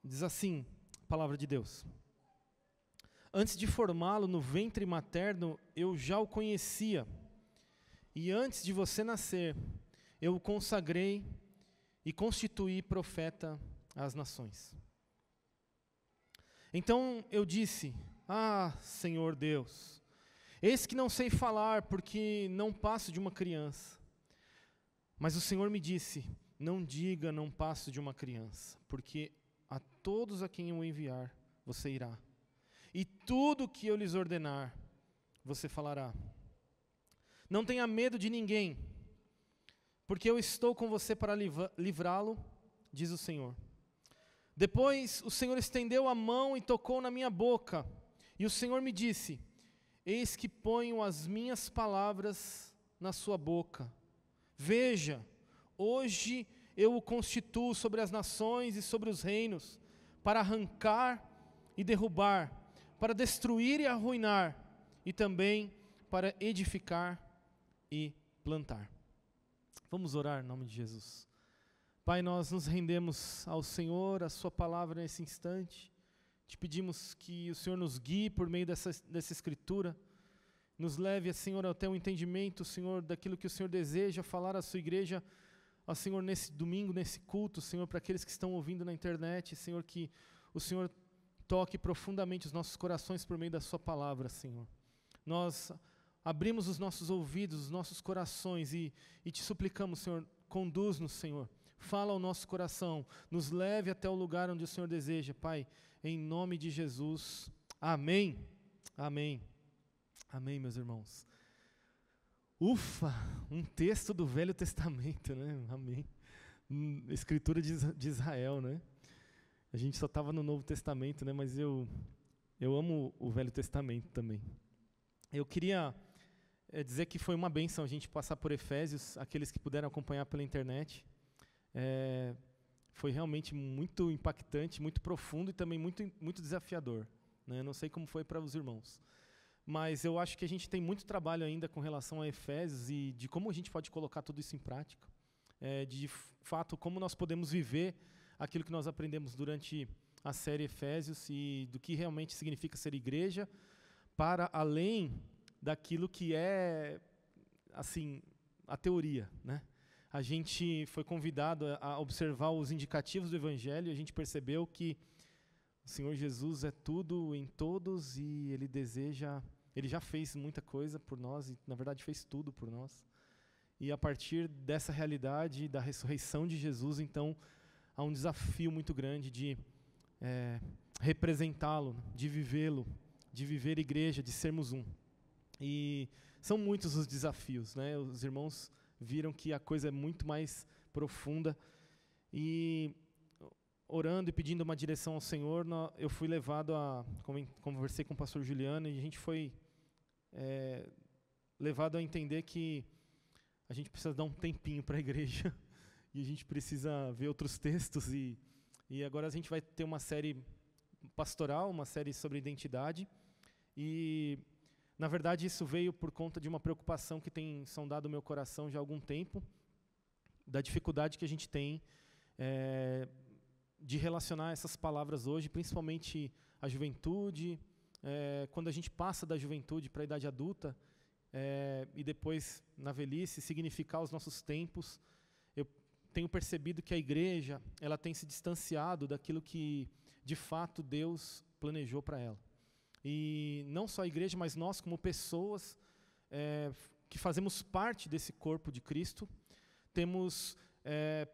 Diz assim, a palavra de Deus: antes de formá-lo no ventre materno, eu já o conhecia, e antes de você nascer, eu o consagrei e constituí profeta às nações. Então eu disse: ah, Senhor Deus, eis que não sei falar, porque não passo de uma criança. Mas o Senhor me disse: não diga não passo de uma criança, porque a todos a quem eu enviar, você irá. E tudo o que eu lhes ordenar, você falará. Não tenha medo de ninguém, porque eu estou com você para livrá-lo, diz o Senhor. Depois o Senhor estendeu a mão e tocou na minha boca. E o Senhor me disse: eis que ponho as minhas palavras na sua boca. Veja, hoje eu o constituo sobre as nações e sobre os reinos, para arrancar e derrubar, para destruir e arruinar, e também para edificar e plantar. Vamos orar em nome de Jesus. Pai, nós nos rendemos ao Senhor, a sua palavra nesse instante. Te pedimos que o Senhor nos guie por meio dessa escritura, nos leve, Senhor, até o entendimento, Senhor, daquilo que o Senhor deseja falar à sua igreja, ó Senhor, nesse domingo, nesse culto, Senhor, para aqueles que estão ouvindo na internet, Senhor, que o Senhor toque profundamente os nossos corações por meio da sua palavra, Senhor. Nós abrimos os nossos ouvidos, os nossos corações e te suplicamos, Senhor, conduz-nos, Senhor. Fala ao nosso coração, nos leve até o lugar onde o Senhor deseja, Pai, em nome de Jesus. Amém. Amém. Amém, meus irmãos. Ufa, um texto do Velho Testamento, né? Amém. Escritura de Israel, né? A gente só estava no Novo Testamento, né? Mas eu amo o Velho Testamento também. Eu queria dizer que foi uma bênção a gente passar por Efésios, aqueles que puderam acompanhar pela internet. Foi realmente muito impactante, muito profundo e também muito desafiador, né? Não sei como foi para os irmãos. Mas eu acho que a gente tem muito trabalho ainda com relação a Efésios e de como a gente pode colocar tudo isso em prática. De fato, como nós podemos viver aquilo que nós aprendemos durante a série Efésios e do que realmente significa ser igreja, para além daquilo que é, assim, a teoria, né? A gente foi convidado a observar os indicativos do Evangelho e a gente percebeu que o Senhor Jesus é tudo em todos e Ele já fez muita coisa por nós e, na verdade, fez tudo por nós. E a partir dessa realidade da ressurreição de Jesus, então, há um desafio muito grande de representá-lo, de vivê-lo, de viver igreja, de sermos um. E são muitos os desafios, né? Os irmãos viram que a coisa é muito mais profunda. E orando e pedindo uma direção ao Senhor, eu fui levado conversei com o pastor Juliano e a gente foi levado a entender que a gente precisa dar um tempinho para a igreja e a gente precisa ver outros textos e agora a gente vai ter uma série pastoral, uma série sobre identidade e, na verdade, isso veio por conta de uma preocupação que tem sondado o meu coração já há algum tempo, da dificuldade que a gente tem de relacionar essas palavras hoje, principalmente a juventude, quando a gente passa da juventude para a idade adulta, e depois, na velhice, significar os nossos tempos. Eu tenho percebido que a igreja ela tem se distanciado daquilo que, de fato, Deus planejou para ela. E não só a igreja, mas nós, como pessoas que fazemos parte desse corpo de Cristo, temos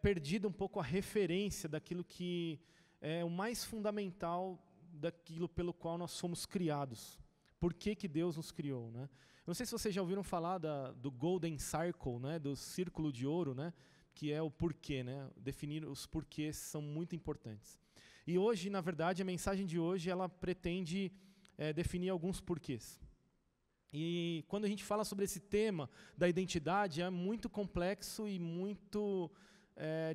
perdido um pouco a referência daquilo que é o mais fundamental daquilo pelo qual nós somos criados. Por que Deus nos criou, né? Não sei se vocês já ouviram falar do Golden Circle, né? Do círculo de ouro, né? Que é o porquê, né? Definir os porquês são muito importantes. E hoje, na verdade, a mensagem de hoje ela pretende definir alguns porquês. E quando a gente fala sobre esse tema da identidade, é muito complexo e muito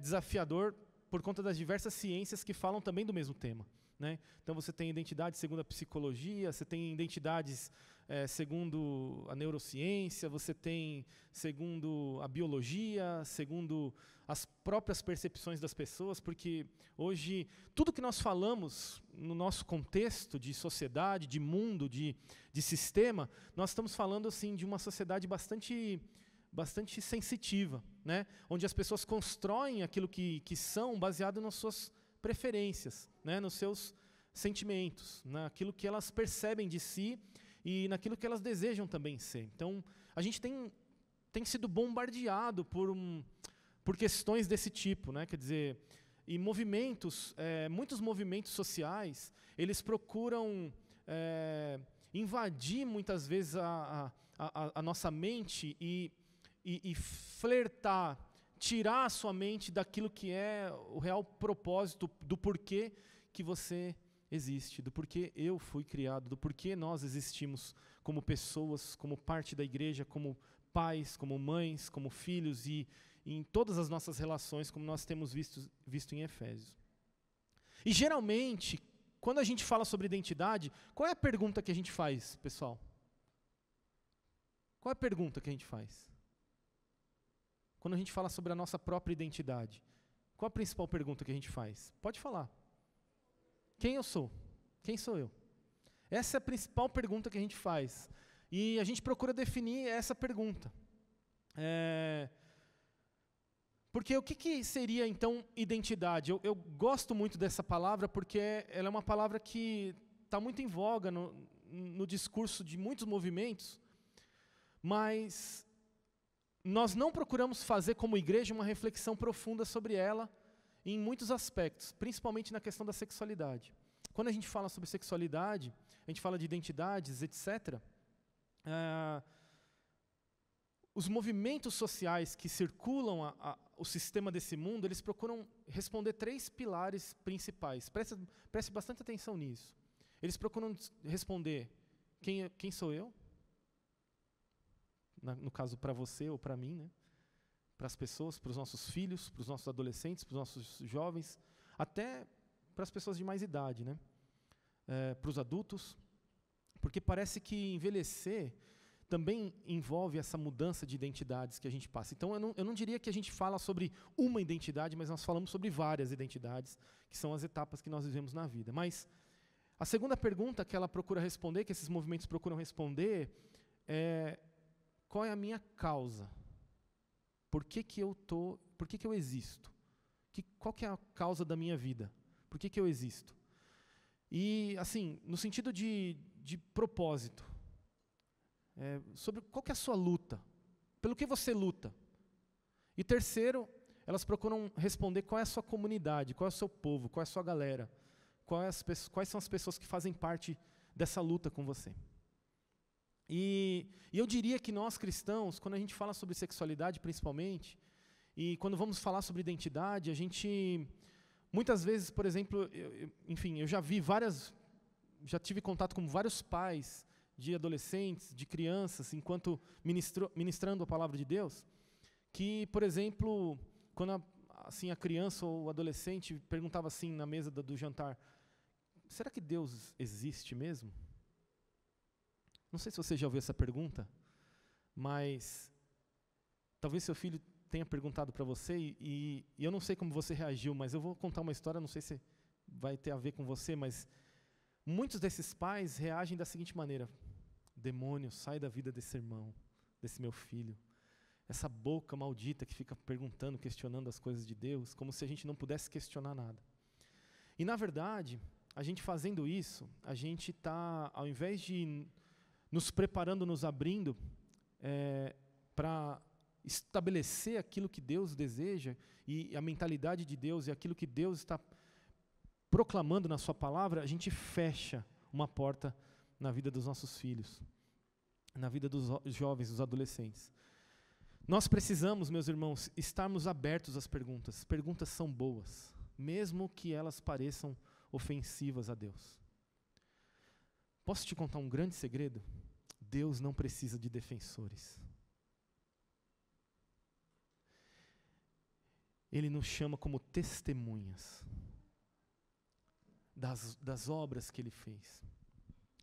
desafiador por conta das diversas ciências que falam também do mesmo tema, né? Então você tem identidade segundo a psicologia, você tem identidades segundo a neurociência, você tem segundo a biologia, segundo as próprias percepções das pessoas, porque hoje tudo que nós falamos no nosso contexto de sociedade, de mundo, de sistema, nós estamos falando assim de uma sociedade bastante sensitiva, né? Onde as pessoas constroem aquilo que são baseado nas suas preferências, né? Nos seus sentimentos, naquilo que elas percebem de si e naquilo que elas desejam também ser. Então, a gente tem sido bombardeado por questões desse tipo, né? Quer dizer, e muitos movimentos sociais, eles procuram invadir muitas vezes a nossa mente e flertar, tirar a sua mente daquilo que é o real propósito do porquê que você existe, do porquê eu fui criado, do porquê nós existimos como pessoas, como parte da igreja, como pais, como mães, como filhos e em todas as nossas relações, como nós temos visto em Efésios. E geralmente, quando a gente fala sobre identidade, qual é a pergunta que a gente faz, pessoal? Qual é a pergunta que a gente faz? Quando a gente fala sobre a nossa própria identidade, qual a principal pergunta que a gente faz? Pode falar. Quem eu sou? Quem sou eu? Essa é a principal pergunta que a gente faz. E a gente procura definir essa pergunta. Porque o que seria, então, identidade? Eu gosto muito dessa palavra porque ela é uma palavra que está muito em voga no discurso de muitos movimentos, mas nós não procuramos fazer como igreja uma reflexão profunda sobre ela em muitos aspectos, principalmente na questão da sexualidade. Quando a gente fala sobre sexualidade, a gente fala de identidades, etc., os movimentos sociais que circulam o sistema desse mundo, eles procuram responder 3 pilares principais. Preste bastante atenção nisso. Eles procuram responder quem sou eu? No caso, para você ou para mim, né? Para as pessoas, para os nossos filhos, para os nossos adolescentes, para os nossos jovens, até para as pessoas de mais idade, né? Para os adultos, porque parece que envelhecer também envolve essa mudança de identidades que a gente passa. Então, eu não diria que a gente fala sobre uma identidade, mas nós falamos sobre várias identidades, que são as etapas que nós vivemos na vida. Mas a segunda pergunta que ela procura responder, que esses movimentos procuram responder, é: qual é a minha causa? Por que eu existo? Qual que é a causa da minha vida? Por que eu existo? E, assim, no sentido de propósito, sobre qual que é a sua luta, pelo que você luta. E terceiro, elas procuram responder qual é a sua comunidade, qual é o seu povo, qual é a sua galera, quais são as pessoas que fazem parte dessa luta com você. E eu diria que nós cristãos, quando a gente fala sobre sexualidade principalmente, e quando vamos falar sobre identidade, a gente, muitas vezes, por exemplo, eu já tive contato com vários pais de adolescentes, de crianças, enquanto ministrando a palavra de Deus, que, por exemplo, quando a criança ou o adolescente perguntava assim na mesa do jantar: será que Deus existe mesmo? Não sei se você já ouviu essa pergunta, mas talvez seu filho tenha perguntado para você e eu não sei como você reagiu, mas eu vou contar uma história, não sei se vai ter a ver com você, mas muitos desses pais reagem da seguinte maneira: demônio, sai da vida desse irmão, desse meu filho. Essa boca maldita que fica perguntando, questionando as coisas de Deus, como se a gente não pudesse questionar nada. E na verdade, a gente fazendo isso, a gente está, ao invés de nos preparando, nos abrindo para estabelecer aquilo que Deus deseja e a mentalidade de Deus e aquilo que Deus está proclamando na sua palavra, a gente fecha uma porta na vida dos nossos filhos, na vida dos jovens, dos adolescentes. Nós precisamos, meus irmãos, estarmos abertos às perguntas. Perguntas são boas, mesmo que elas pareçam ofensivas a Deus. Posso te contar um grande segredo? Deus não precisa de defensores. Ele nos chama como testemunhas das obras que Ele fez.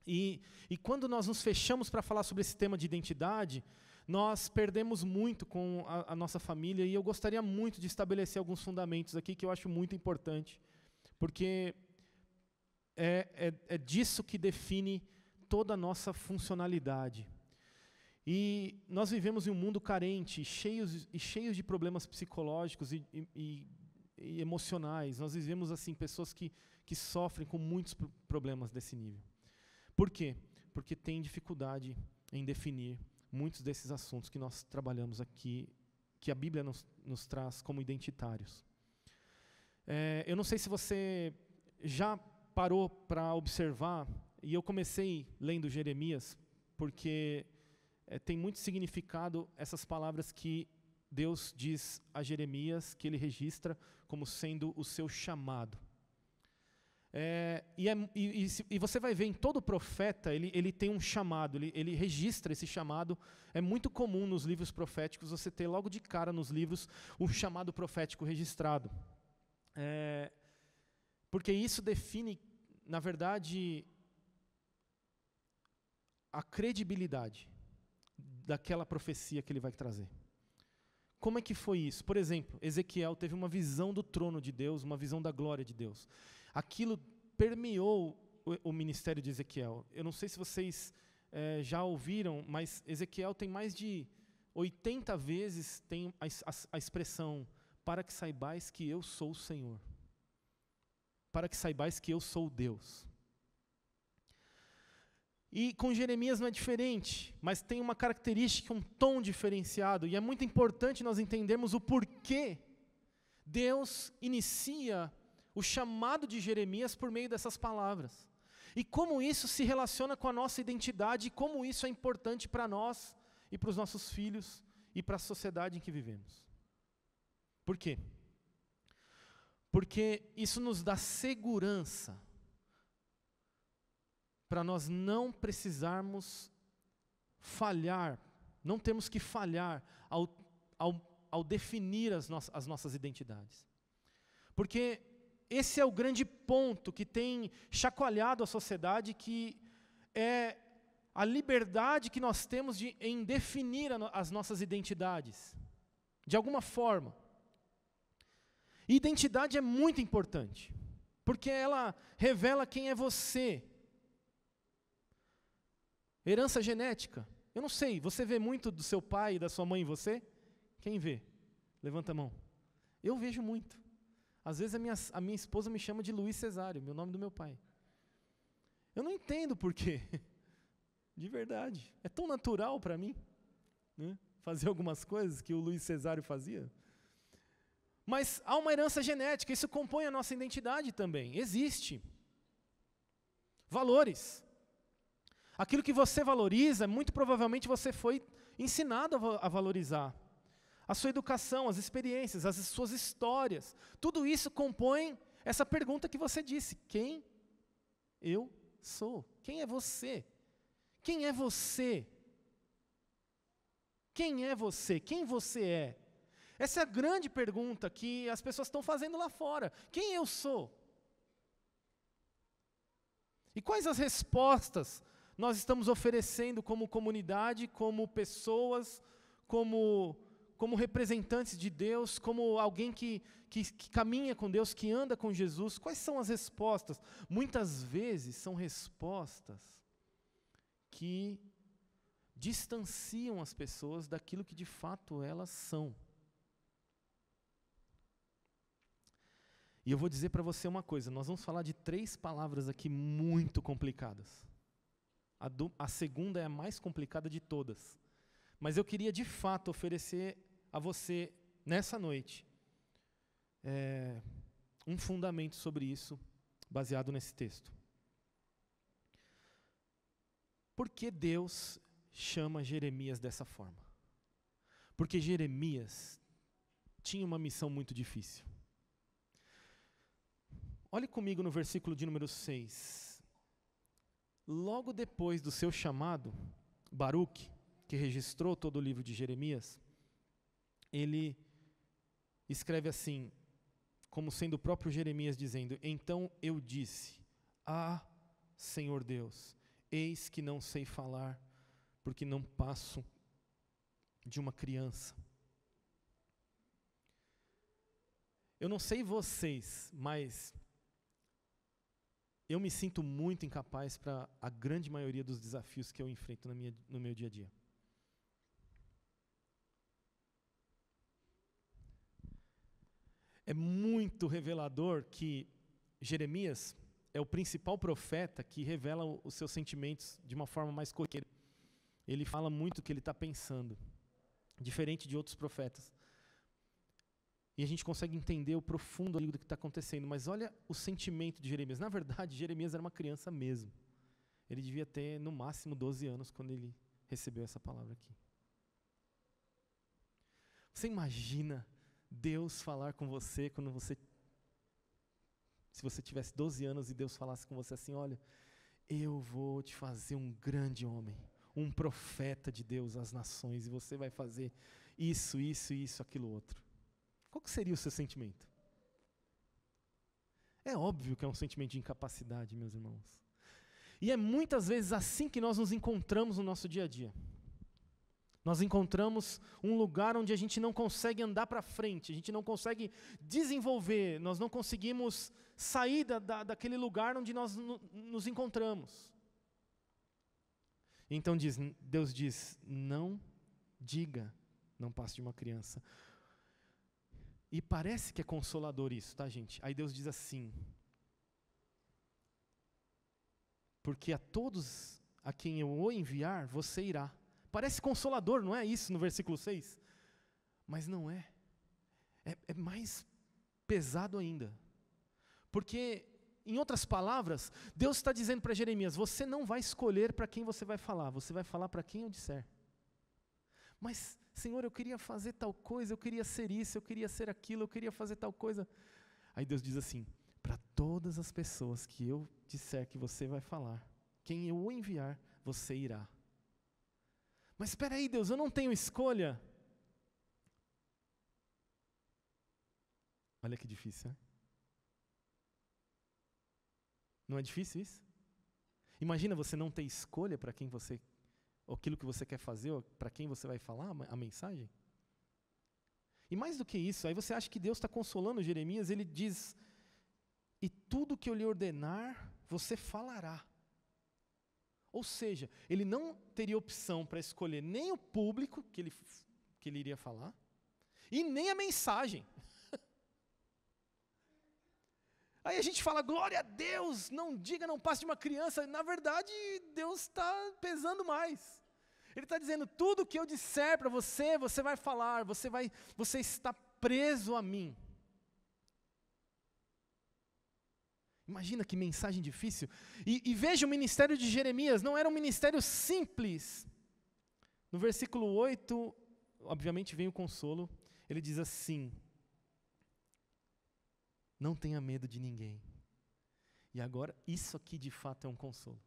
E quando nós nos fechamos para falar sobre esse tema de identidade, nós perdemos muito com a nossa família, e eu gostaria muito de estabelecer alguns fundamentos aqui que eu acho muito importante, porque é disso que define toda a nossa funcionalidade. E nós vivemos em um mundo carente, cheios de problemas psicológicos e emocionais. Nós vivemos assim pessoas que sofrem com muitos problemas desse nível. Por quê? Porque tem dificuldade em definir muitos desses assuntos que nós trabalhamos aqui, que a Bíblia nos traz como identitários. Eu não sei se você já parou para observar, e eu comecei lendo Jeremias, porque tem muito significado essas palavras que Deus diz a Jeremias, que ele registra como sendo o seu chamado. E você vai ver em todo profeta, ele tem um chamado, ele registra esse chamado. É muito comum nos livros proféticos você ter logo de cara nos livros o chamado profético registrado. Porque isso define, na verdade, a credibilidade daquela profecia que ele vai trazer. Como é que foi isso? Por exemplo, Ezequiel teve uma visão do trono de Deus, uma visão da glória de Deus. Aquilo permeou o ministério de Ezequiel. Eu não sei se vocês já ouviram, mas Ezequiel tem mais de 80 vezes tem a expressão, para que saibais que eu sou o Senhor. Para que saibais que eu sou Deus. E com Jeremias não é diferente, mas tem uma característica, um tom diferenciado, e é muito importante nós entendermos o porquê Deus inicia o chamado de Jeremias por meio dessas palavras. E como isso se relaciona com a nossa identidade, e como isso é importante para nós, e para os nossos filhos, e para a sociedade em que vivemos. Por quê? Porque isso nos dá segurança para nós não precisarmos falhar, não temos que falhar ao definir as nossas identidades. Porque esse é o grande ponto que tem chacoalhado a sociedade, que é a liberdade que nós temos em definir as nossas identidades, de alguma forma. E identidade é muito importante, porque ela revela quem é você. Herança genética, eu não sei, você vê muito do seu pai e da sua mãe em você? Quem vê? Levanta a mão. Eu vejo muito. Às vezes a minha esposa me chama de Luiz Cesário, meu nome do meu pai. Eu não entendo por quê. De verdade. É tão natural para mim, né, fazer algumas coisas que o Luiz Cesário fazia. Mas há uma herança genética, isso compõe a nossa identidade também. Existe. Valores. Aquilo que você valoriza, muito provavelmente você foi ensinado a valorizar. A sua educação, as experiências, as suas histórias, tudo isso compõe essa pergunta que você disse: quem eu sou? Quem é você? Quem é você? Quem é você? Quem você é? Essa é a grande pergunta que as pessoas estão fazendo lá fora. Quem eu sou? E quais as respostas nós estamos oferecendo como comunidade, como pessoas, como representantes de Deus, como alguém que caminha com Deus, que anda com Jesus? Quais são as respostas? Muitas vezes são respostas que distanciam as pessoas daquilo que de fato elas são. E eu vou dizer para você uma coisa, nós vamos falar de 3 palavras aqui muito complicadas. A segunda é a mais complicada de todas. Mas eu queria de fato oferecer a você, nessa noite, um fundamento sobre isso, baseado nesse texto. Por que Deus chama Jeremias dessa forma? Porque Jeremias tinha uma missão muito difícil. Olhe comigo no versículo de número 6. Logo depois do seu chamado, Baruque, que registrou todo o livro de Jeremias, ele escreve assim, como sendo o próprio Jeremias dizendo: então eu disse, Senhor Deus, eis que não sei falar, porque não passo de uma criança. Eu não sei vocês, mas eu me sinto muito incapaz para a grande maioria dos desafios que eu enfrento no meu dia a dia. É muito revelador que Jeremias é o principal profeta que revela os seus sentimentos de uma forma mais corriqueira. Ele fala muito o que ele está pensando, diferente de outros profetas. E a gente consegue entender o profundo ali do que está acontecendo. Mas olha o sentimento de Jeremias. Na verdade, Jeremias era uma criança mesmo. Ele devia ter, no máximo, 12 anos quando ele recebeu essa palavra aqui. Você imagina Deus falar com você quando você... Se você tivesse 12 anos e Deus falasse com você assim: olha, eu vou te fazer um grande homem, um profeta de Deus às nações, e você vai fazer isso, isso, isso, aquilo outro. Qual que seria o seu sentimento? É óbvio que é um sentimento de incapacidade, meus irmãos. E é muitas vezes assim que nós nos encontramos no nosso dia a dia. Nós encontramos um lugar onde a gente não consegue andar para frente, a gente não consegue desenvolver, nós não conseguimos sair daquele lugar onde nós nos encontramos. Então Deus diz: não diga, não passe de uma criança. E parece que é consolador isso, tá, gente? Aí Deus diz assim: porque a todos a quem eu o enviar, você irá. Parece consolador, não é isso no versículo 6? Mas não é. É mais pesado ainda. Porque, em outras palavras, Deus está dizendo para Jeremias: você não vai escolher para quem você vai falar para quem eu disser. Mas, Senhor, eu queria fazer tal coisa, eu queria ser isso, eu queria ser aquilo, eu queria fazer tal coisa. Aí Deus diz assim: para todas as pessoas que eu disser que você vai falar, quem eu o enviar, você irá. Mas espera aí, Deus, eu não tenho escolha. Olha que difícil, né? Não é difícil isso? Imagina você não ter escolha para quem você, ou aquilo que você quer fazer, ou para quem você vai falar a mensagem. E mais do que isso, aí você acha que Deus está consolando Jeremias, ele diz: e tudo que eu lhe ordenar, você falará. Ou seja, ele não teria opção para escolher nem o público que ele iria falar, e nem a mensagem. Aí a gente fala: glória a Deus, não diga, não passe de uma criança. Na verdade, Deus está pesando mais. Ele está dizendo: tudo que eu disser para você, você vai falar, você está preso a mim. Imagina que mensagem difícil. E veja o ministério de Jeremias, não era um ministério simples. No versículo 8, obviamente vem o consolo, ele diz assim: não tenha medo de ninguém. E agora, isso aqui de fato é um consolo.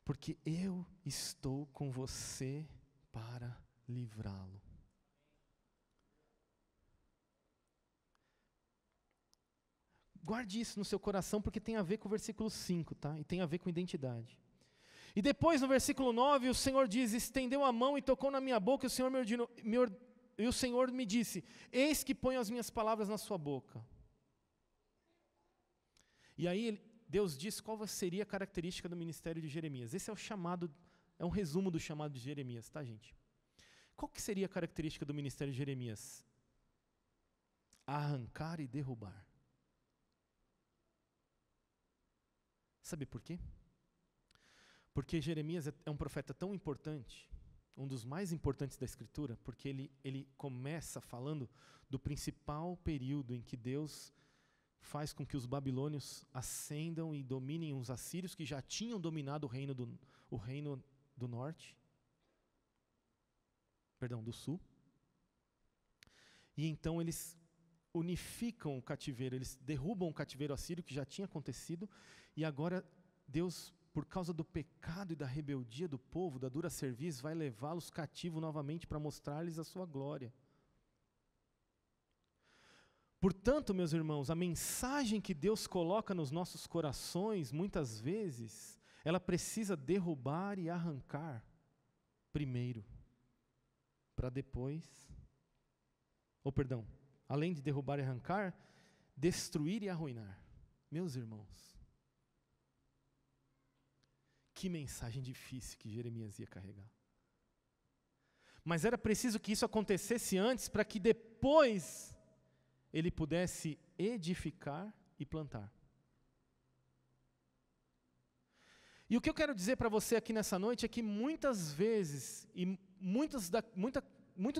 Porque eu estou com você para livrá-lo. Guarde isso no seu coração, porque tem a ver com o versículo 5, tá? E tem a ver com identidade. E depois, no versículo 9, o Senhor diz: estendeu a mão e tocou na minha boca, e o Senhor me disse: eis que ponho as minhas palavras na sua boca. E aí Deus diz qual seria a característica do ministério de Jeremias. Esse é o chamado, é um resumo do chamado de Jeremias, tá, gente? Qual que seria a característica do ministério de Jeremias? Arrancar e derrubar. Sabe por quê? Porque Jeremias é um profeta tão importante, um dos mais importantes da Escritura, porque ele começa falando do principal período em que Deus faz com que os babilônios ascendam e dominem os assírios, que já tinham dominado o reino do norte, do sul. E então eles unificam o cativeiro, eles derrubam o cativeiro assírio que já tinha acontecido, e agora Deus, por causa do pecado e da rebeldia do povo, da dura cerviz, vai levá-los cativos novamente para mostrar-lhes a sua glória. Portanto, meus irmãos, a mensagem que Deus coloca nos nossos corações, muitas vezes, ela precisa derrubar e arrancar primeiro, para depois, além de derrubar e arrancar, destruir e arruinar. Meus irmãos, que mensagem difícil que Jeremias ia carregar. Mas era preciso que isso acontecesse antes, para que depois ele pudesse edificar e plantar. E o que eu quero dizer para você aqui nessa noite é que muitas vezes, e muito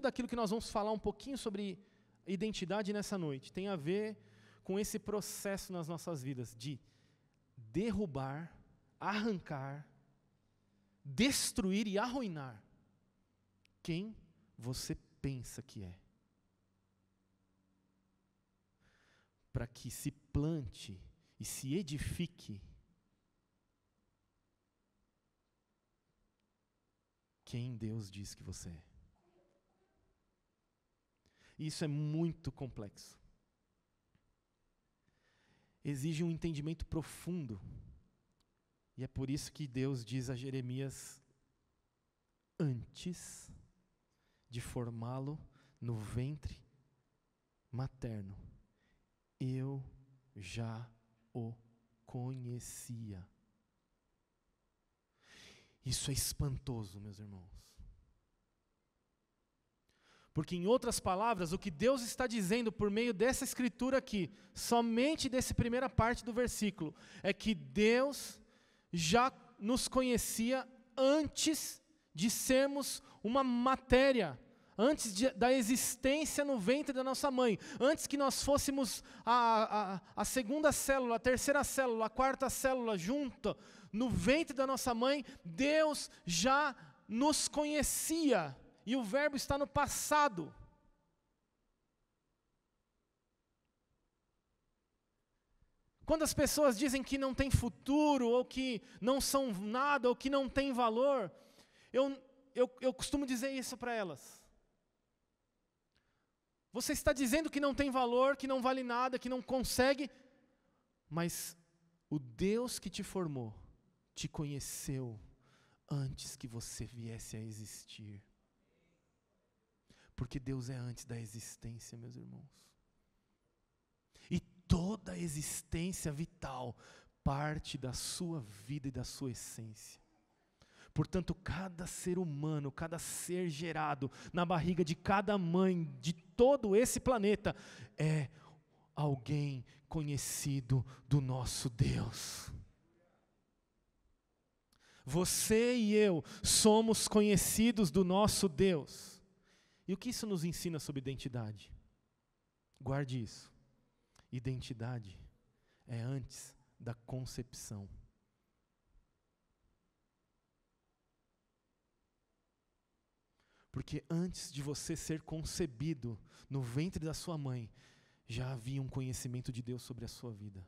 daquilo que nós vamos falar um pouquinho sobre identidade nessa noite, tem a ver com esse processo nas nossas vidas, de derrubar, arrancar, destruir e arruinar quem você pensa que é. Para que se plante e se edifique quem Deus diz que você é. Isso é muito complexo. Exige um entendimento profundo. E é por isso que Deus diz a Jeremias, antes de formá-lo no ventre materno, eu já o conhecia. Isso é espantoso, meus irmãos. Porque, em outras palavras, o que Deus está dizendo por meio dessa escritura aqui, somente dessa primeira parte do versículo, é que Deus já nos conhecia antes de sermos uma matéria, antes da existência no ventre da nossa mãe, antes que nós fôssemos a segunda célula, a terceira célula, a quarta célula junta no ventre da nossa mãe, Deus já nos conhecia, e o verbo está no passado. Quando as pessoas dizem que não tem futuro, ou que não são nada, ou que não tem valor, eu costumo dizer isso para elas. Você está dizendo que não tem valor, que não vale nada, que não consegue, mas o Deus que te formou, te conheceu antes que você viesse a existir. Porque Deus é antes da existência, meus irmãos. E toda a existência vital parte da sua vida e da sua essência. Portanto, cada ser humano, cada ser gerado na barriga de cada mãe, de todo esse planeta, é alguém conhecido do nosso Deus. Você e eu somos conhecidos do nosso Deus. E o que isso nos ensina sobre identidade? Guarde isso. Identidade é antes da concepção. Porque antes de você ser concebido no ventre da sua mãe, já havia um conhecimento de Deus sobre a sua vida.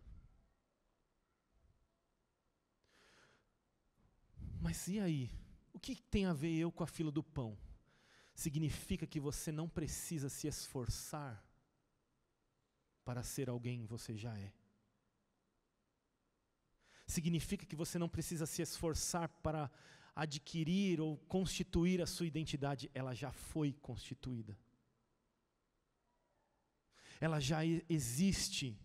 Mas e aí? O que tem a ver eu com a fila do pão? Significa que você não precisa se esforçar para ser alguém, você já é. Significa que você não precisa se esforçar para adquirir ou constituir a sua identidade, ela já foi constituída. Ela já existe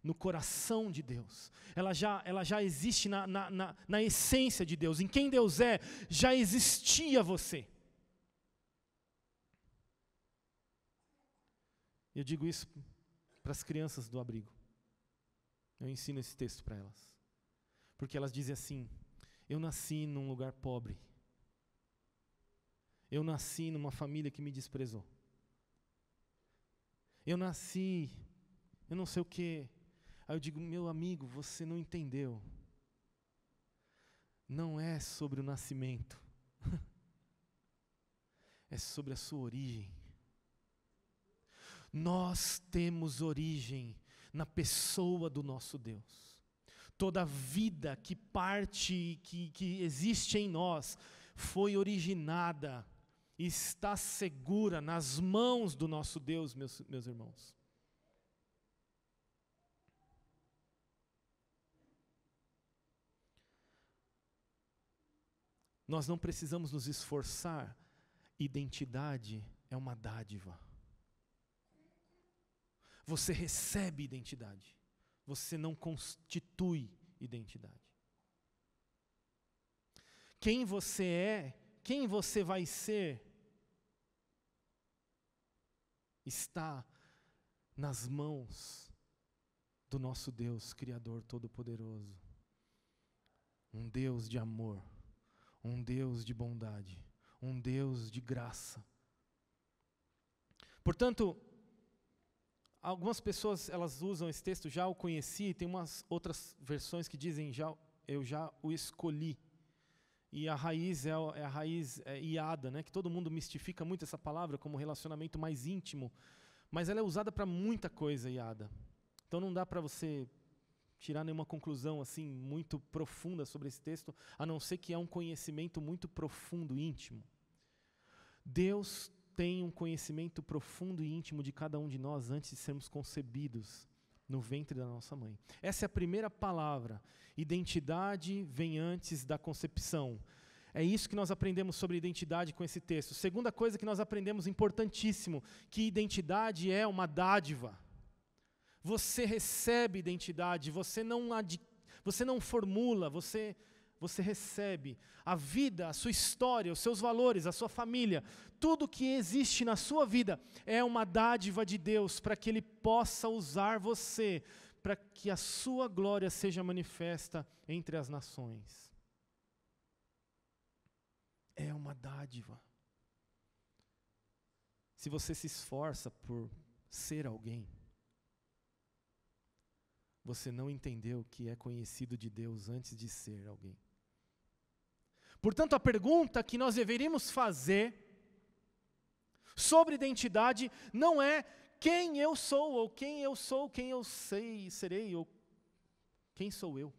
no coração de Deus. Ela já existe na essência de Deus. Em quem Deus é, já existia você. Eu digo isso para as crianças do abrigo. Eu ensino esse texto para elas. Porque elas dizem assim, eu nasci num lugar pobre. Eu nasci numa família que me desprezou. Eu nasci, eu não sei o quê. Aí eu digo, meu amigo, você não entendeu. Não é sobre o nascimento. É sobre a sua origem. Nós temos origem na pessoa do nosso Deus. Toda vida que parte, que existe em nós, foi originada e está segura nas mãos do nosso Deus, meus irmãos. Nós não precisamos nos esforçar. Identidade é uma dádiva. Você recebe identidade. Você não constitui identidade. Quem você é, quem você vai ser, está nas mãos do nosso Deus, Criador Todo-Poderoso. Um Deus de amor, um Deus de bondade, um Deus de graça. Portanto, algumas pessoas elas usam esse texto, já o conheci, tem umas outras versões que dizem, eu já o escolhi. E a raiz é a raiz iada, né? Que todo mundo mistifica muito essa palavra como relacionamento mais íntimo, mas ela é usada para muita coisa, iada. Então não dá para você tirar nenhuma conclusão assim muito profunda sobre esse texto, a não ser que é um conhecimento muito profundo e íntimo. Deus tem um conhecimento profundo e íntimo de cada um de nós antes de sermos concebidos no ventre da nossa mãe. Essa é a primeira palavra. Identidade vem antes da concepção. É isso que nós aprendemos sobre identidade com esse texto. Segunda coisa que nós aprendemos, importantíssimo, que identidade é uma dádiva. Você recebe identidade, você não formula, você recebe. A vida, a sua história, os seus valores, a sua família, tudo que existe na sua vida é uma dádiva de Deus para que Ele possa usar você, para que a sua glória seja manifesta entre as nações. É uma dádiva. Se você se esforça por ser alguém, você não entendeu que é conhecido de Deus antes de ser alguém. Portanto, a pergunta que nós deveríamos fazer sobre identidade não é quem eu sou, ou quem eu sou, quem eu serei, ou quem sou eu.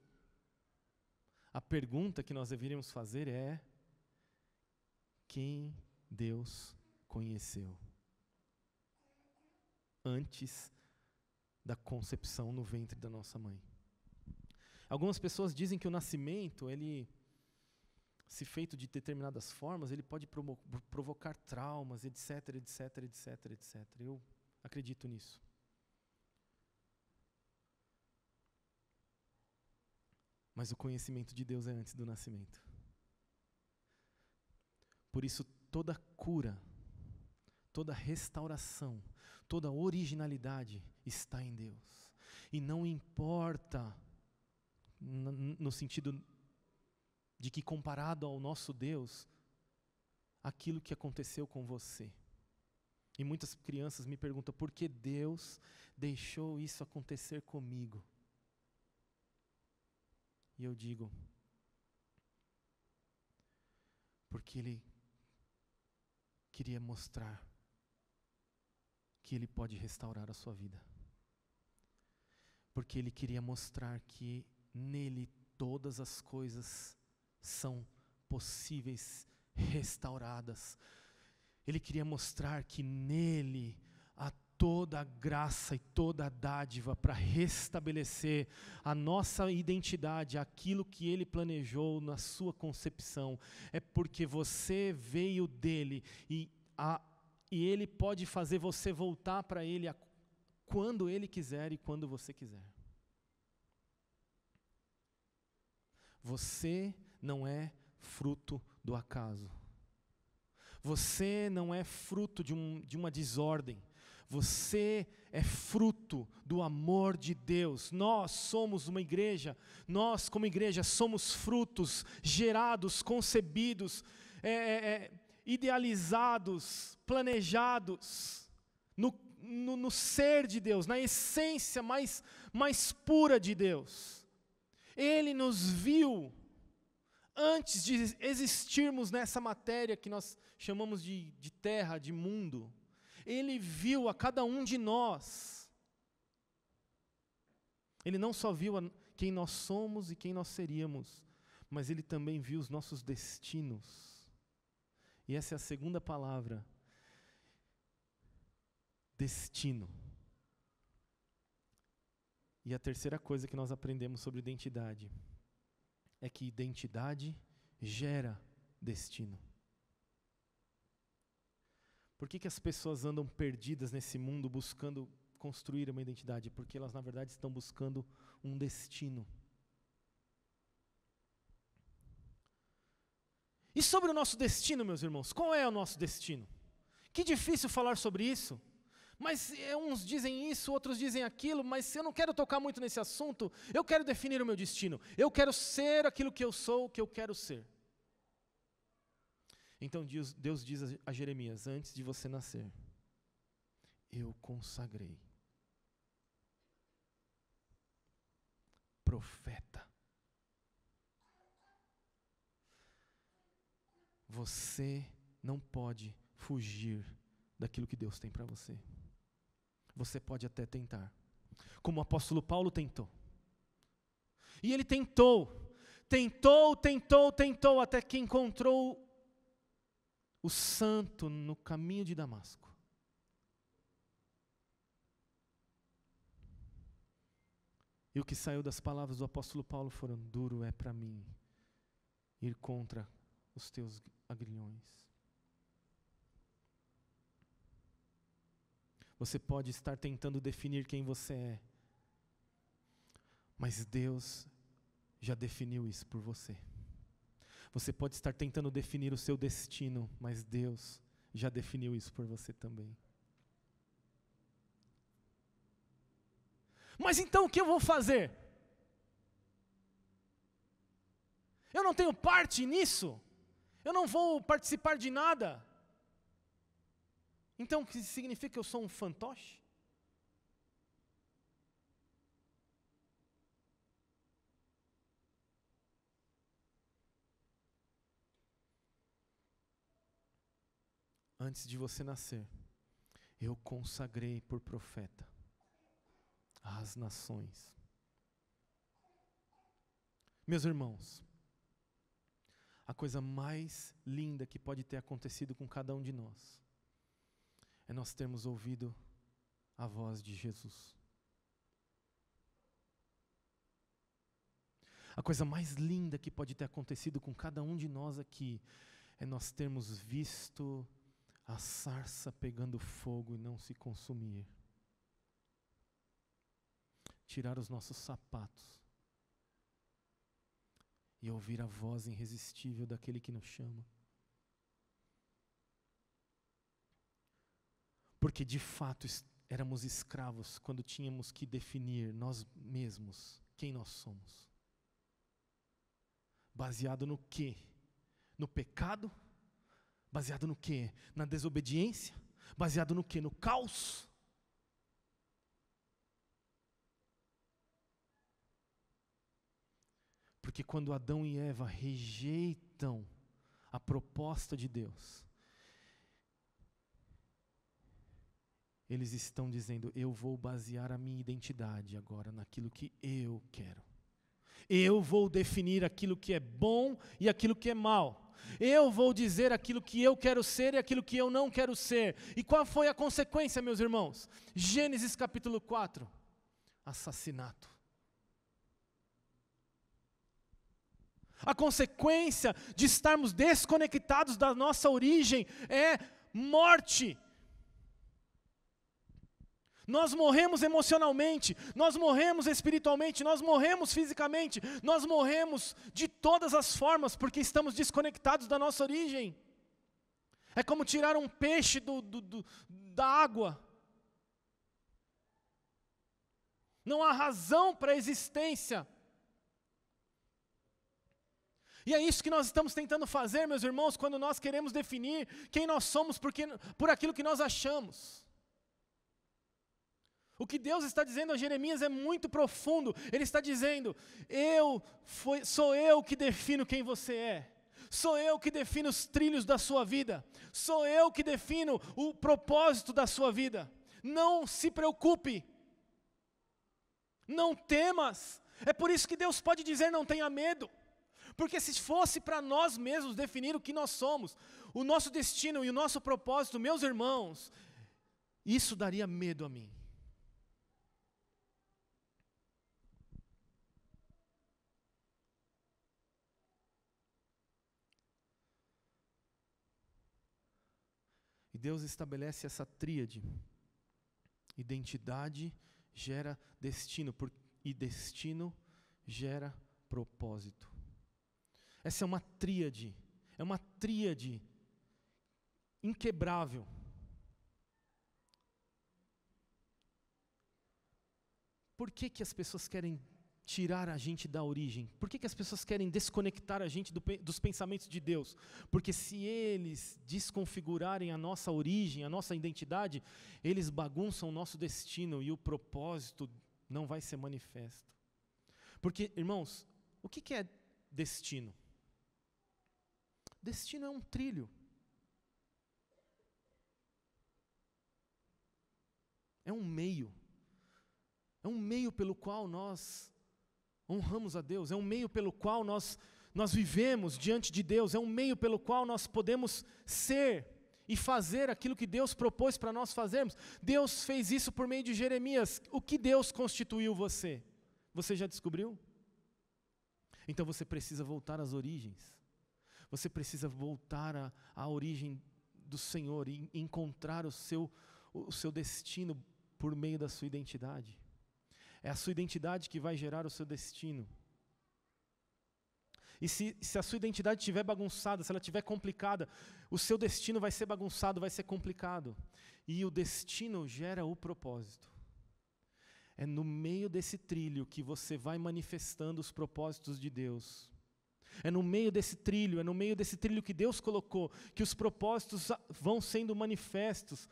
A pergunta que nós deveríamos fazer é quem Deus conheceu antes da concepção no ventre da nossa mãe. Algumas pessoas dizem que o nascimento, ele, se feito de determinadas formas, ele pode provocar traumas, etc, etc, etc, etc. Eu acredito nisso. Mas o conhecimento de Deus é antes do nascimento. Por isso, toda cura, toda restauração, toda originalidade está em Deus. E não importa, no sentido de que comparado ao nosso Deus, aquilo que aconteceu com você. E muitas crianças me perguntam, por que Deus deixou isso acontecer comigo? E eu digo, porque Ele queria mostrar que Ele pode restaurar a sua vida. Porque Ele queria mostrar que nele todas as coisas são possíveis, restauradas. Ele queria mostrar que nele há toda a graça e toda a dádiva para restabelecer a nossa identidade, aquilo que Ele planejou na sua concepção. É porque você veio dele e Ele pode fazer você voltar para Ele quando Ele quiser e quando você quiser. Você não é fruto do acaso. Você não é fruto de uma desordem. Você é fruto do amor de Deus. Nós somos uma igreja, nós como igreja somos frutos gerados, concebidos, idealizados, planejados no ser de Deus, na essência mais pura de Deus. Ele nos viu antes de existirmos nessa matéria que nós chamamos de terra, de mundo. Ele viu a cada um de nós. Ele não só viu quem nós somos e quem nós seríamos, mas Ele também viu os nossos destinos. E essa é a segunda palavra. Destino. E a terceira coisa que nós aprendemos sobre identidade é que identidade gera destino. Por que as pessoas andam perdidas nesse mundo buscando construir uma identidade? Porque elas, na verdade, estão buscando um destino. E sobre o nosso destino, meus irmãos, qual é o nosso destino? Que difícil falar sobre isso. Mas uns dizem isso, outros dizem aquilo, mas eu não quero tocar muito nesse assunto. Eu quero definir o meu destino. Eu quero ser aquilo que eu sou, o que eu quero ser. Então Deus diz a Jeremias, antes de você nascer, eu consagrei profeta. Você não pode fugir daquilo que Deus tem para você. Você pode até tentar, como o apóstolo Paulo tentou. E ele tentou, até que encontrou o santo no caminho de Damasco. E o que saiu das palavras do apóstolo Paulo foram: duro é para mim ir contra os teus agrilhões. Você pode estar tentando definir quem você é, mas Deus já definiu isso por você. Você pode estar tentando definir o seu destino, mas Deus já definiu isso por você também. Mas então o que eu vou fazer? Eu não tenho parte nisso? Eu não vou participar de nada? Então o que significa que eu sou um fantoche? Antes de você nascer, eu consagrei por profeta às nações. Meus irmãos, a coisa mais linda que pode ter acontecido com cada um de nós é nós termos ouvido a voz de Jesus. A coisa mais linda que pode ter acontecido com cada um de nós aqui é nós termos visto a sarça pegando fogo e não se consumir. Tirar os nossos sapatos e ouvir a voz irresistível daquele que nos chama. Porque de fato éramos escravos quando tínhamos que definir nós mesmos quem nós somos. Baseado no quê? No pecado? Baseado no quê? Na desobediência? Baseado no quê? No caos? Porque quando Adão e Eva rejeitam a proposta de Deus, eles estão dizendo: eu vou basear a minha identidade agora naquilo que eu quero. Eu vou definir aquilo que é bom e aquilo que é mal. Eu vou dizer aquilo que eu quero ser e aquilo que eu não quero ser. E qual foi a consequência, meus irmãos? Gênesis capítulo 4. Assassinato. A consequência de estarmos desconectados da nossa origem é morte. Nós morremos emocionalmente, nós morremos espiritualmente, nós morremos fisicamente, nós morremos de todas as formas, porque estamos desconectados da nossa origem. É como tirar um peixe da água. Não há razão para a existência. E é isso que nós estamos tentando fazer, meus irmãos, quando nós queremos definir quem nós somos por aquilo que nós achamos. O que Deus está dizendo a Jeremias é muito profundo. Ele está dizendo: sou eu que defino quem você é. Sou eu que defino os trilhos da sua vida. Sou eu que defino o propósito da sua vida. Não se preocupe. Não temas. É por isso que Deus pode dizer: não tenha medo. Porque se fosse para nós mesmos definir o que nós somos, o nosso destino e o nosso propósito, meus irmãos, isso daria medo a mim. Deus estabelece essa tríade. Identidade gera destino, e destino gera propósito. Essa é uma tríade inquebrável. Por que as pessoas querem tirar a gente da origem? Por que as pessoas querem desconectar a gente dos pensamentos de Deus? Porque se eles desconfigurarem a nossa origem, a nossa identidade, eles bagunçam o nosso destino e o propósito não vai ser manifesto. Porque, irmãos, o que é destino? Destino é um trilho. É um meio. É um meio pelo qual nós honramos a Deus. É um meio pelo qual nós vivemos diante de Deus. É um meio pelo qual nós podemos ser e fazer aquilo que Deus propôs para nós fazermos. Deus fez isso por meio de Jeremias. O que Deus constituiu você? Você já descobriu? Então você precisa voltar às origens. Você precisa voltar à origem do Senhor e encontrar o seu destino por meio da sua identidade. É a sua identidade que vai gerar o seu destino. E se a sua identidade estiver bagunçada, se ela estiver complicada, o seu destino vai ser bagunçado, vai ser complicado. E o destino gera o propósito. É no meio desse trilho que você vai manifestando os propósitos de Deus. É no meio desse trilho que Deus colocou, que os propósitos vão sendo manifestos.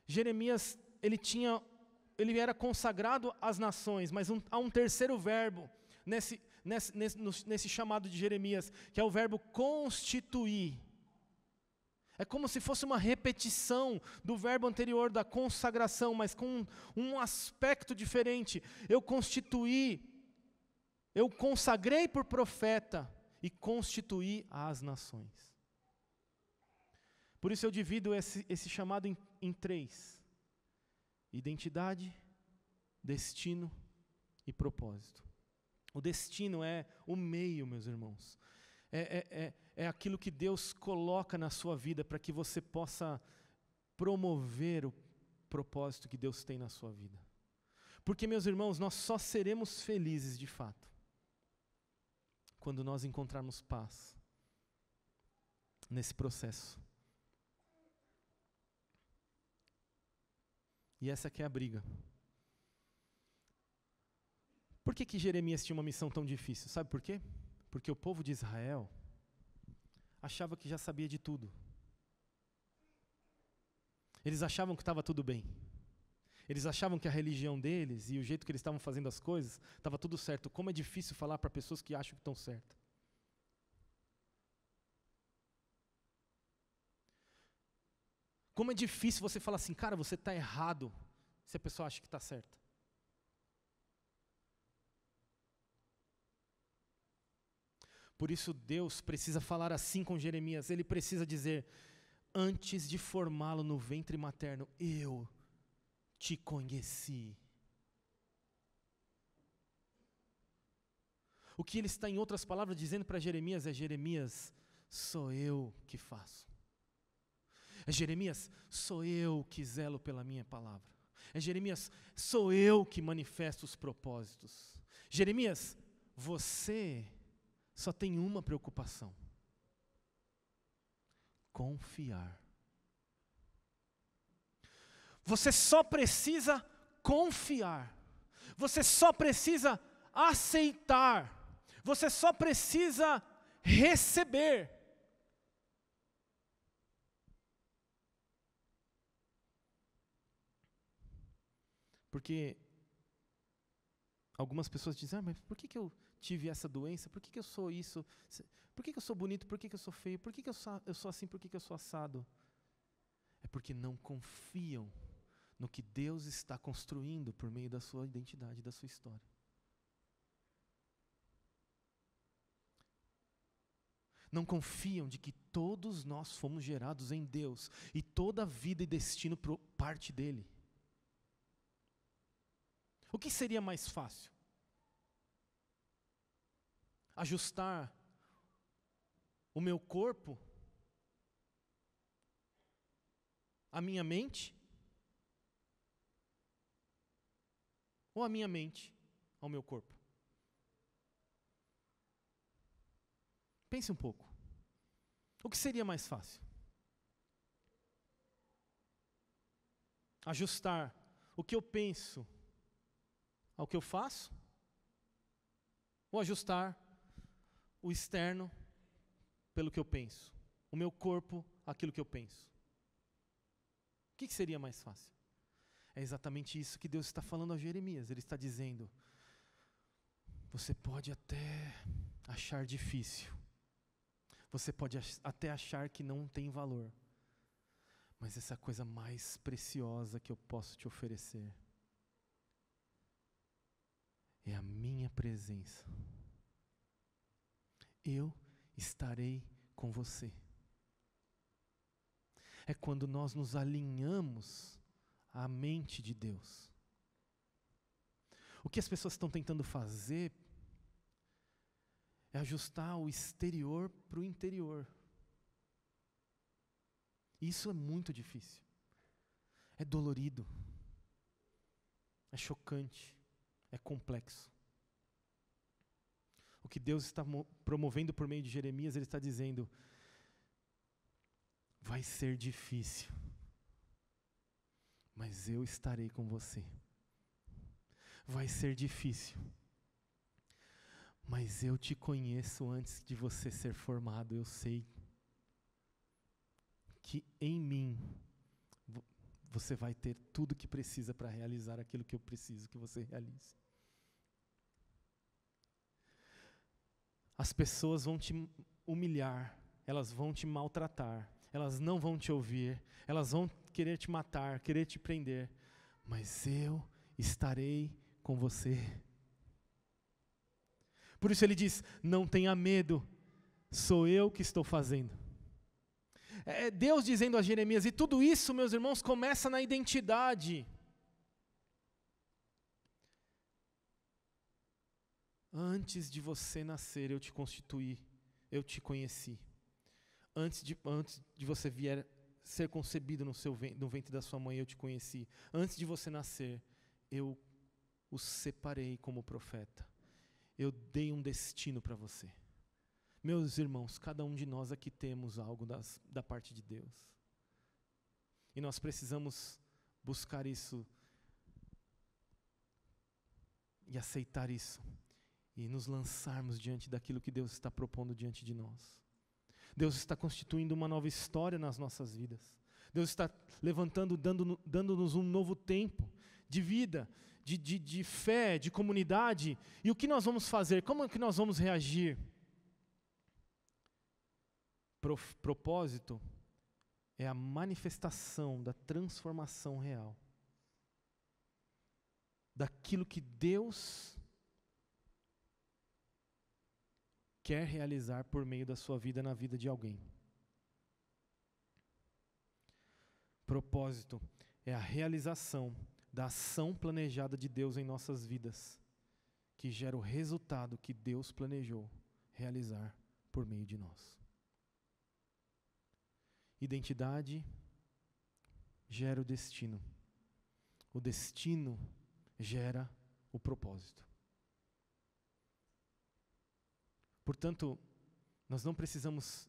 Jeremias, ele era consagrado às nações, mas há um terceiro verbo nesse chamado de Jeremias, que é o verbo constituir. É como se fosse uma repetição do verbo anterior da consagração, mas com um aspecto diferente. Eu consagrei por profeta e constituí as nações. Por isso eu divido esse chamado em três: identidade, destino e propósito. O destino é o meio, meus irmãos. É aquilo que Deus coloca na sua vida para que você possa promover o propósito que Deus tem na sua vida. Porque, meus irmãos, nós só seremos felizes de fato quando nós encontrarmos paz nesse processo. E essa que é a briga. Por que Jeremias tinha uma missão tão difícil? Sabe por quê? Porque o povo de Israel achava que já sabia de tudo. Eles achavam que estava tudo bem. Eles achavam que a religião deles e o jeito que eles estavam fazendo as coisas estava tudo certo. Como é difícil falar para pessoas que acham que estão certas. Como é difícil você falar assim, cara, você está errado, se a pessoa acha que está certa. Por isso Deus precisa falar assim com Jeremias. Ele precisa dizer: antes de formá-lo no ventre materno, eu te conheci. O que ele está, em outras palavras, dizendo para Jeremias é: Jeremias, sou eu que faço. É Jeremias, sou eu que zelo pela minha palavra. É Jeremias, sou eu que manifesto os propósitos. Jeremias, você só tem uma preocupação: confiar. Você só precisa confiar. Você só precisa aceitar. Você só precisa receber. Porque algumas pessoas dizem: mas por que eu tive essa doença? Por que eu sou isso? Por que eu sou bonito? Por que eu sou feio? Por que eu sou assim? Por que eu sou assado? É porque não confiam no que Deus está construindo por meio da sua identidade, da sua história. Não confiam de que todos nós fomos gerados em Deus e toda a vida e destino parte dele. O que seria mais fácil? Ajustar o meu corpo A minha mente? Ou a minha mente ao meu corpo? Pense um pouco. O que seria mais fácil? Ajustar o que eu penso ao que eu faço? Ou ajustar o externo pelo que eu penso? O meu corpo, aquilo que eu penso? O que seria mais fácil? É exatamente isso que Deus está falando a Jeremias. Ele está dizendo, você pode até achar difícil, você pode até achar que não tem valor, mas essa é a coisa mais preciosa que eu posso te oferecer. É a minha presença. Eu estarei com você. É quando nós nos alinhamos à mente de Deus. O que as pessoas estão tentando fazer é ajustar o exterior para o interior. Isso é muito difícil. É dolorido. É chocante. É complexo. O que Deus está promovendo por meio de Jeremias, Ele está dizendo, vai ser difícil, mas eu estarei com você. Vai ser difícil, mas eu te conheço antes de você ser formado. Eu sei que em mim você vai ter tudo que precisa para realizar aquilo que eu preciso que você realize. As pessoas vão te humilhar, elas vão te maltratar, elas não vão te ouvir, elas vão querer te matar, querer te prender, mas eu estarei com você. Por isso ele diz, não tenha medo, sou eu que estou fazendo. É Deus dizendo a Jeremias, e tudo isso, meus irmãos, começa na identidade. Antes de você nascer, eu te constituí, eu te conheci. Antes de você vier ser concebido no ventre da sua mãe, eu te conheci. Antes de você nascer, eu o separei como profeta. Eu dei um destino para você. Meus irmãos, cada um de nós aqui temos algo da parte de Deus. E nós precisamos buscar isso e aceitar isso. E nos lançarmos diante daquilo que Deus está propondo diante de nós. Deus está constituindo uma nova história nas nossas vidas. Deus está levantando, dando-nos um novo tempo de vida, de fé, de comunidade. E o que nós vamos fazer? Como é que nós vamos reagir? Propósito é a manifestação da transformação real. Daquilo que Deus quer realizar por meio da sua vida na vida de alguém. Propósito é a realização da ação planejada de Deus em nossas vidas, que gera o resultado que Deus planejou realizar por meio de nós. Identidade gera o destino. O destino gera o propósito. Portanto, nós não precisamos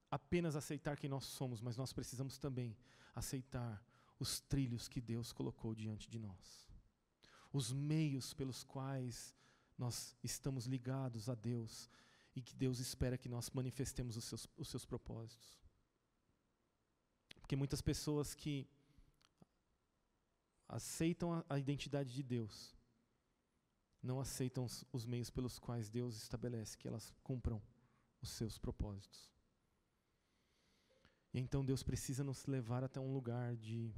apenas aceitar quem nós somos, mas nós precisamos também aceitar os trilhos que Deus colocou diante de nós. Os meios pelos quais nós estamos ligados a Deus e que Deus espera que nós manifestemos os seus propósitos. Porque muitas pessoas que aceitam a identidade de Deus, não aceitam os meios pelos quais Deus estabelece que elas cumpram os seus propósitos. E então Deus precisa nos levar até um lugar de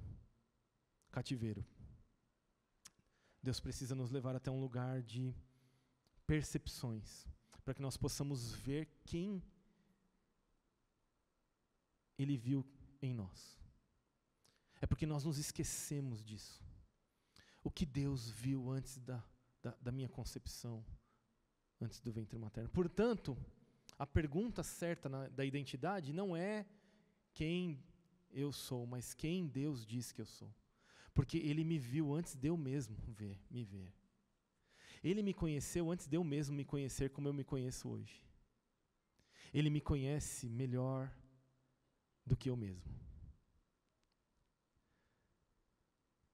cativeiro. Deus precisa nos levar até um lugar de percepções, para que nós possamos ver quem Ele viu em nós. É porque nós nos esquecemos disso. O que Deus viu antes da minha concepção, antes do ventre materno. Portanto, a pergunta certa da identidade não é quem eu sou, mas quem Deus diz que eu sou. Porque Ele me viu antes de eu mesmo me ver. Ele me conheceu antes de eu mesmo me conhecer como eu me conheço hoje. Ele me conhece melhor do que eu mesmo.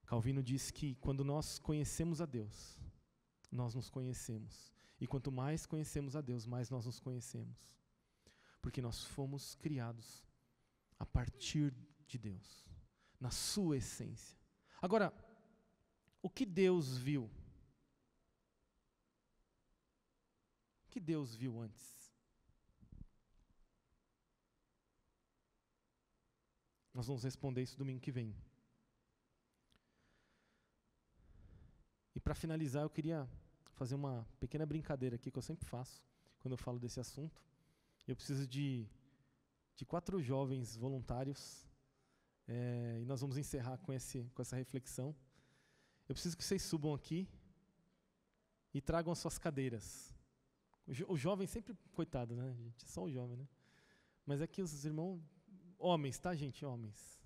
Calvino diz que quando nós conhecemos a Deus, nós nos conhecemos. E quanto mais conhecemos a Deus, mais nós nos conhecemos. Porque nós fomos criados a partir de Deus, na sua essência. Agora, o que Deus viu? O que Deus viu antes? Nós vamos responder isso domingo que vem. E para finalizar, eu queria fazer uma pequena brincadeira aqui, que eu sempre faço, quando eu falo desse assunto. Eu preciso de 4 jovens voluntários, e nós vamos encerrar com essa reflexão. Eu preciso que vocês subam aqui e tragam as suas cadeiras. O jovem sempre, coitado, né, gente? É só o jovem, né? Mas aqui os irmãos, homens, tá, gente? Homens.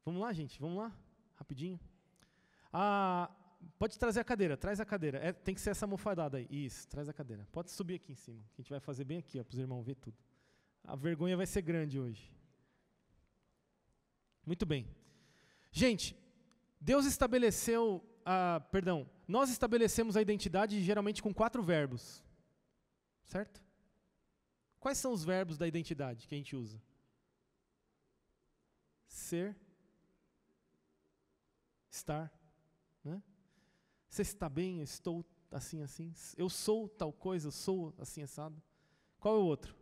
Vamos lá, gente? Vamos lá? Rapidinho. Pode trazer a cadeira, traz a cadeira. Tem que ser essa almofadada aí. Isso, traz a cadeira. Pode subir aqui em cima, que a gente vai fazer bem aqui, para os irmãos verem tudo. A vergonha vai ser grande hoje. Muito bem. Gente, nós estabelecemos a identidade geralmente com 4 verbos. Certo? Quais são os verbos da identidade que a gente usa? Ser, estar, né? Você está bem, eu estou assim, assim. Eu sou tal coisa, eu sou assim, assado. Qual é o outro?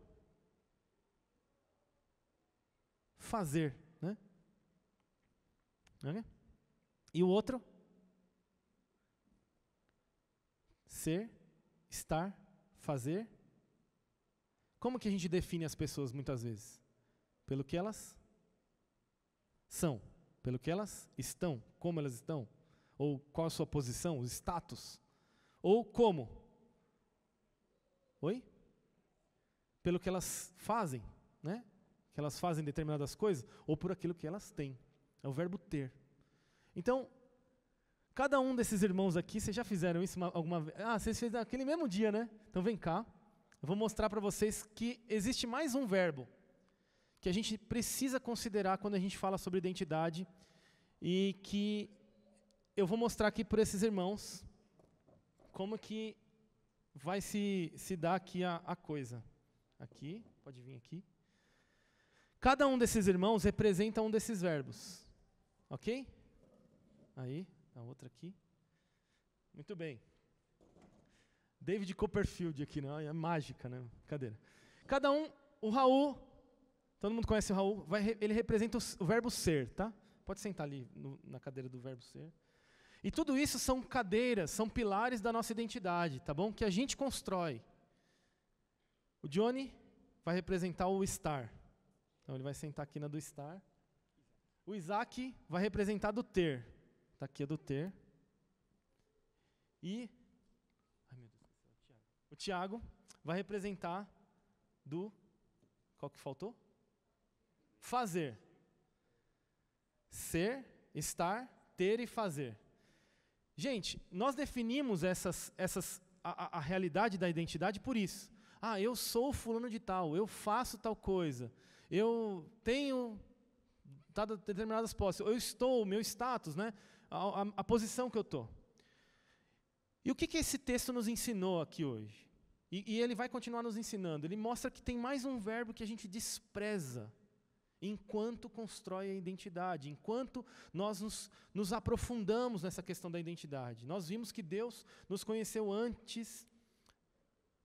Fazer, né? E o outro? Ser, estar, fazer. Como que a gente define as pessoas muitas vezes? Pelo que elas são, pelo que elas estão, como elas estão, ou qual a sua posição, o status, ou como? Oi? Pelo que elas fazem, né? Que elas fazem determinadas coisas, ou por aquilo que elas têm. É o verbo ter. Então, cada um desses irmãos aqui, vocês já fizeram isso alguma vez? Vocês fizeram aquele mesmo dia, né? Então vem cá. Eu vou mostrar para vocês que existe mais um verbo que a gente precisa considerar quando a gente fala sobre identidade e que eu vou mostrar aqui por esses irmãos como que vai se dar aqui a coisa. Aqui, pode vir aqui. Cada um desses irmãos representa um desses verbos. Ok? Aí, a outra aqui. Muito bem. David Copperfield aqui, não, é mágica, né? Cadeira. Cada um, o Raul, todo mundo conhece o Raul, ele representa o verbo ser, tá? Pode sentar ali na cadeira do verbo ser. E tudo isso são cadeiras, são pilares da nossa identidade, tá bom? Que a gente constrói. O Johnny vai representar o estar. Então ele vai sentar aqui na do estar. O Isaac vai representar do ter. Está aqui a do ter. E o Tiago vai representar do... Qual que faltou? Fazer. Ser, estar, ter e fazer. Gente, nós definimos a realidade da identidade por isso. Eu sou fulano de tal, eu faço tal coisa, eu tenho determinadas posses, eu estou, meu status, né? A posição que eu estou. E o que esse texto nos ensinou aqui hoje? E ele vai continuar nos ensinando. Ele mostra que tem mais um verbo que a gente despreza enquanto constrói a identidade, enquanto nós nos aprofundamos nessa questão da identidade. Nós vimos que Deus nos conheceu antes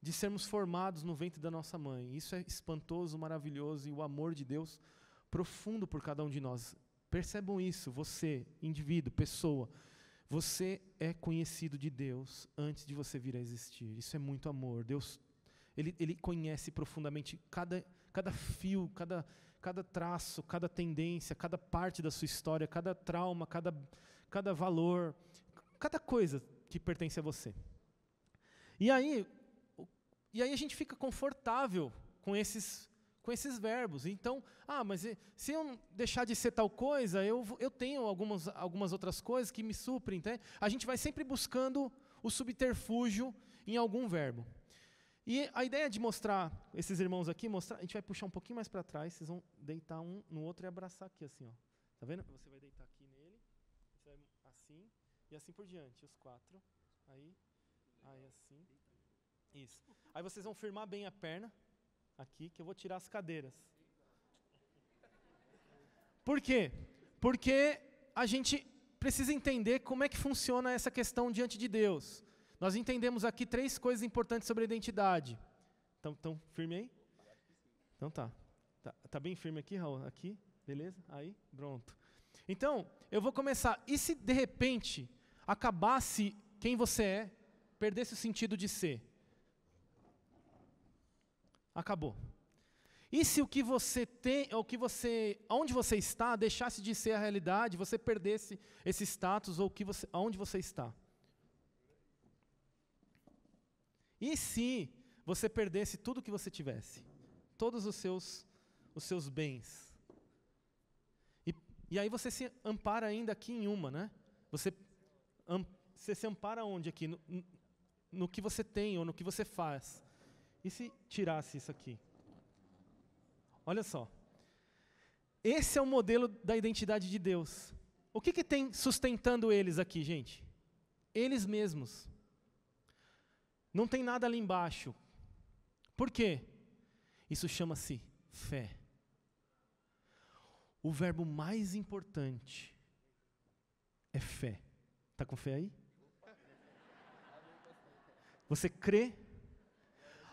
de sermos formados no ventre da nossa mãe. Isso é espantoso, maravilhoso, e o amor de Deus profundo por cada um de nós. Percebam isso, você, indivíduo, pessoa, você é conhecido de Deus antes de você vir a existir. Isso é muito amor. Deus, Ele conhece profundamente cada fio, cada traço, cada tendência, cada parte da sua história, cada trauma, cada valor, cada coisa que pertence a você. E aí a gente fica confortável com com esses verbos. Então, mas se eu deixar de ser tal coisa, eu tenho algumas outras coisas que me suprem. Tá? A gente vai sempre buscando o subterfúgio em algum verbo. E a ideia de mostrar, esses irmãos aqui, a gente vai puxar um pouquinho mais para trás, vocês vão deitar um no outro e abraçar aqui assim, ó. Tá vendo? Você vai deitar aqui nele, você vai assim, e assim por diante, os 4. Aí assim. Isso. Aí vocês vão firmar bem a perna, aqui, que eu vou tirar as cadeiras. Por quê? Porque a gente precisa entender como é que funciona essa questão diante de Deus. Nós entendemos aqui 3 coisas importantes sobre a identidade. Então firme aí? Então tá. Tá bem firme aqui, Raul? Aqui, beleza? Aí, pronto. Então, eu vou começar. E se de repente acabasse quem você é, perdesse o sentido de ser? Acabou. E se o que você tem, onde você está, deixasse de ser a realidade, você perdesse esse status ou aonde você está? E se você perdesse tudo que você tivesse? Todos os seus bens? E aí você se ampara ainda aqui em uma, né? Você se ampara onde aqui? No que você tem ou no que você faz. E se tirasse isso aqui? Olha só. Esse é o modelo da identidade de Deus. O que tem sustentando eles aqui, gente? Eles mesmos. Não tem nada ali embaixo. Por quê? Isso chama-se fé. O verbo mais importante é fé. Está com fé aí? Você crê?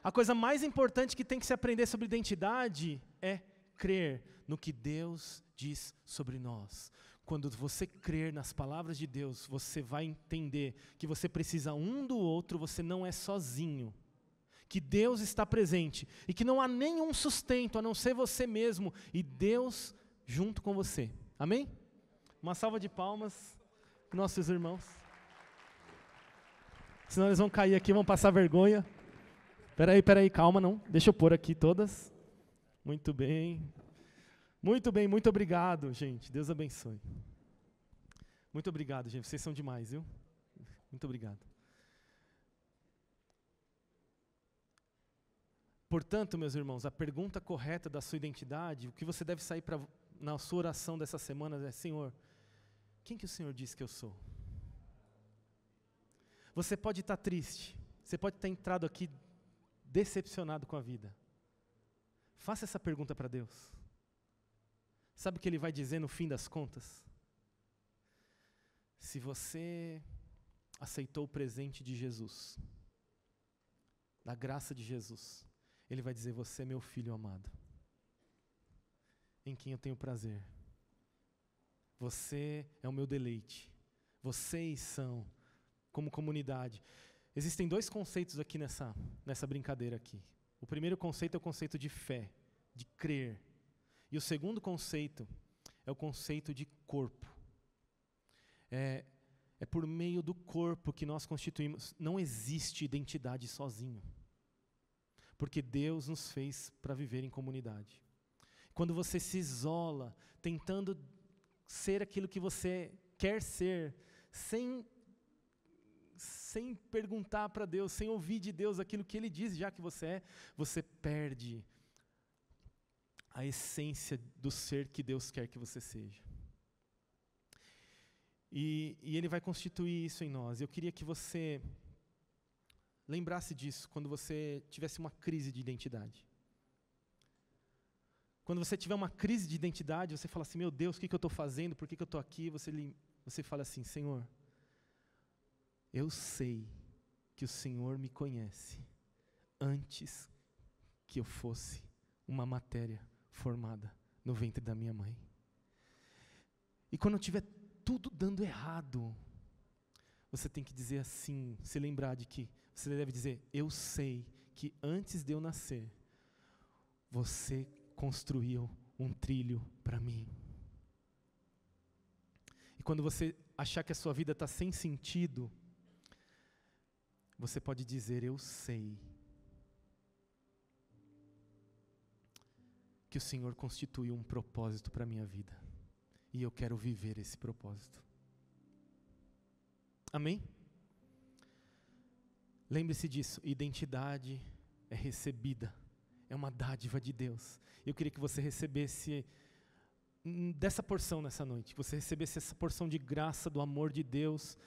A coisa mais importante que tem que se aprender sobre identidade é crer no que Deus diz sobre nós. Quando você crer nas palavras de Deus, você vai entender que você precisa um do outro, você não é sozinho. Que Deus está presente e que não há nenhum sustento a não ser você mesmo e Deus junto com você. Amém? Uma salva de palmas para nossos irmãos. Senão eles vão cair aqui, vão passar vergonha. Peraí, calma, não. Deixa eu pôr aqui todas. Muito bem, muito obrigado, gente. Deus abençoe. Muito obrigado, gente. Vocês são demais, viu? Muito obrigado. Portanto, meus irmãos, a pergunta correta da sua identidade, o que você deve sair na sua oração dessa semana é: Senhor, quem que o Senhor diz que eu sou? Você pode estar triste, você pode ter entrado aqui decepcionado com a vida. Faça essa pergunta para Deus. Sabe o que Ele vai dizer no fim das contas? Se você aceitou o presente de Jesus, da graça de Jesus, Ele vai dizer: você é meu filho amado, em quem eu tenho prazer. Você é o meu deleite. Vocês são, como comunidade. Existem 2 conceitos aqui nessa brincadeira aqui. O primeiro conceito é o conceito de fé, de crer. E o segundo conceito é o conceito de corpo. É por meio do corpo que nós constituímos. Não existe identidade sozinho. Porque Deus nos fez para viver em comunidade. Quando você se isola, tentando ser aquilo que você quer ser, sem perguntar para Deus, sem ouvir de Deus aquilo que Ele diz já que você é, você perde a essência do ser que Deus quer que você seja. E Ele vai constituir isso em nós. Eu queria que você lembrasse disso quando você tivesse uma crise de identidade. Quando você tiver uma crise de identidade, você fala assim: meu Deus, o que eu estou fazendo? Por que eu estou aqui? Você fala assim: Senhor, eu sei que o Senhor me conhece antes que eu fosse uma matéria formada no ventre da minha mãe. E quando tiver tudo dando errado, você tem que dizer assim, se lembrar de que, você deve dizer: eu sei que antes de eu nascer, você construiu um trilho para mim. E quando você achar que a sua vida está sem sentido, você pode dizer: eu sei que o Senhor constituiu um propósito para a minha vida. E eu quero viver esse propósito. Amém? Lembre-se disso, identidade é recebida, é uma dádiva de Deus. Eu queria que você recebesse dessa porção nessa noite, que você recebesse essa porção de graça do amor de Deus,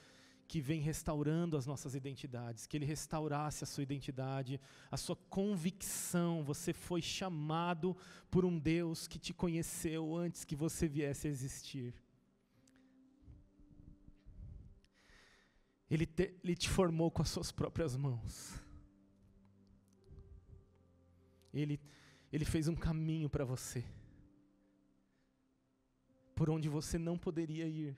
que vem restaurando as nossas identidades, que Ele restaurasse a sua identidade, a sua convicção. Você foi chamado por um Deus que te conheceu antes que você viesse a existir. Ele te formou com as suas próprias mãos. Ele fez um caminho para você, por onde você não poderia ir.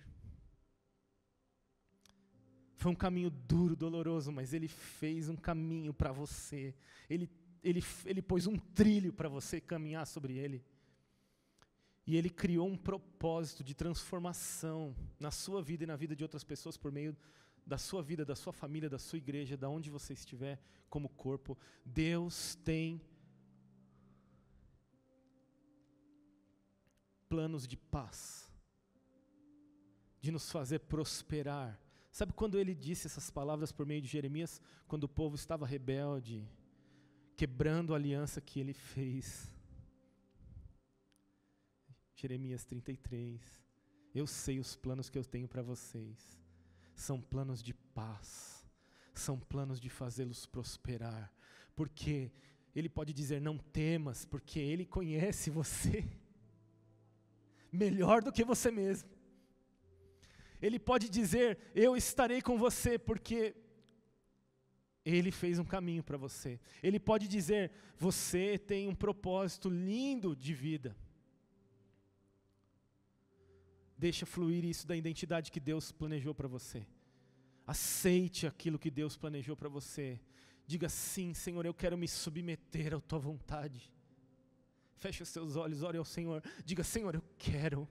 Foi um caminho duro, doloroso, mas Ele fez um caminho para você. Ele pôs um trilho para você caminhar sobre ele. E Ele criou um propósito de transformação na sua vida e na vida de outras pessoas por meio da sua vida, da sua família, da sua igreja, da onde você estiver como corpo. Deus tem planos de paz, de nos fazer prosperar. Sabe quando Ele disse essas palavras por meio de Jeremias? Quando o povo estava rebelde, quebrando a aliança que Ele fez. Jeremias 33. Eu sei os planos que eu tenho para vocês. São planos de paz. São planos de fazê-los prosperar. Porque Ele pode dizer, não temas, porque Ele conhece você melhor do que você mesmo. Ele pode dizer, eu estarei com você, porque Ele fez um caminho para você. Ele pode dizer, você tem um propósito lindo de vida. Deixa fluir isso da identidade que Deus planejou para você. Aceite aquilo que Deus planejou para você. Diga sim, Senhor, eu quero me submeter à Tua vontade. Feche os seus olhos, ore ao Senhor. Diga, Senhor, eu quero